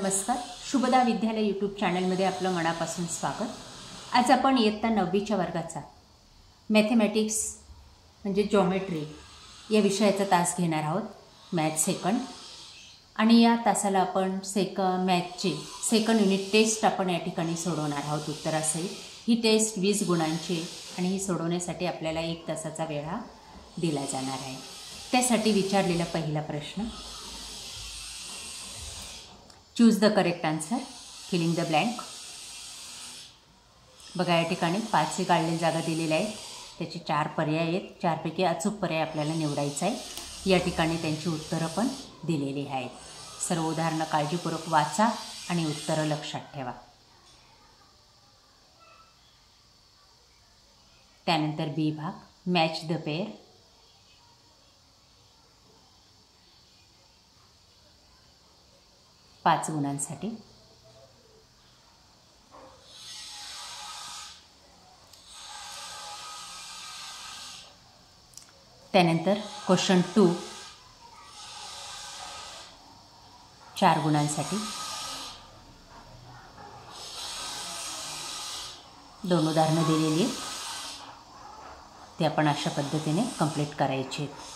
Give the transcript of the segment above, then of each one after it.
नमस्कार. शुभदा विद्यालय यूट्यूब चॅनलमध्ये आपलं मनापासून स्वागत. आज आपण इयत्ता 9वीच्या वर्गाचा मॅथमॅटिक्स म्हणजे जॉमेट्री या विषयाचा तास घेणार आहोत, मॅथ सेकंड. आणि या तासाला आपण मॅथची सेकंड युनिट टेस्ट आपण या ठिकाणी सोडवणार आहोत उत्तरासहित. ही टेस्ट 20 गुणांची आणि ही सोडवण्यासाठी आपल्याला 1 तासाचा वेळ हा दिला जाणार आहे. त्यासाठी विचारलेला पहिला प्रश्न, choose the correct answer, filling the blank. बघा या ठिकाणी 5 काढलेली जागा दिलेल्या आहेत, त्याचे 4 पर्याय आहेत. 4 पैकी अचूक पर्याय आपल्याला निवडायचा आहे. या ठिकाणी त्यांची उत्तरं पण दिलेली आहेत. सर्व उदाहरणं काळजीपूर्वक वाचा आणि उत्तरं लक्षात ठेवा. त्यानंतर बी भाग, मॅच द पेअर. पाच गुणांसाठी. त्यानंतर क्वेश्चन 2 4 गुणांसाठी. 2 उदाहरणं दिलेली आहेत, ते आपण अशा पद्धतीने कंप्लीट करायची आहेत.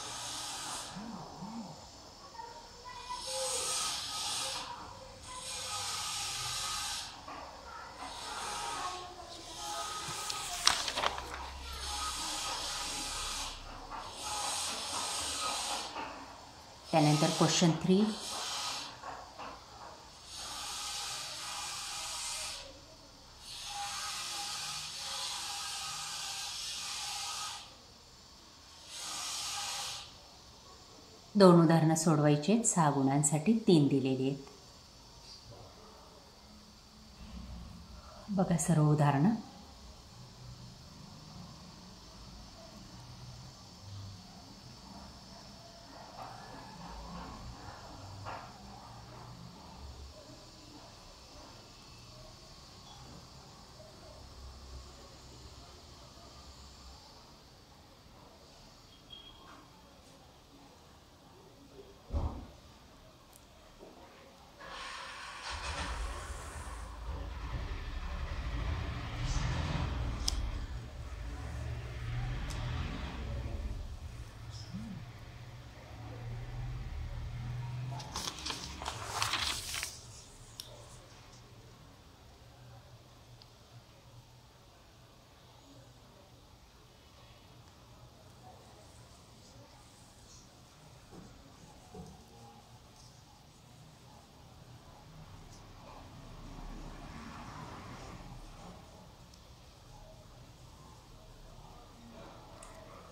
त्यानंतर क्वेश्चन 3 2 उदाहरणं सोडवायची आहेत. 6 गुणांसाठी 3 दिलेली आहेत. बघा सर्व उदाहरणं.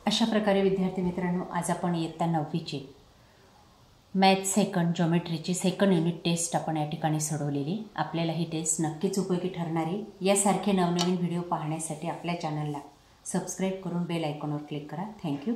अशा प्रकारे विद्यार्थी मित्रांनो, आज आपण इयत्ता 9वीची मॅथ सेकंड जॉमेट्रीची सेकंड युनिट टेस्ट आपण या ठिकाणी सोडवलेली. आपल्याला ही टेस्ट नक्कीच उपयोगी ठरणार आहे. यासारखे नवनवीन व्हिडिओ पाहण्यासाठी आपल्या चॅनलला सबस्क्राईब करून बेल आयकॉनवर क्लिक करा. थँक्यू.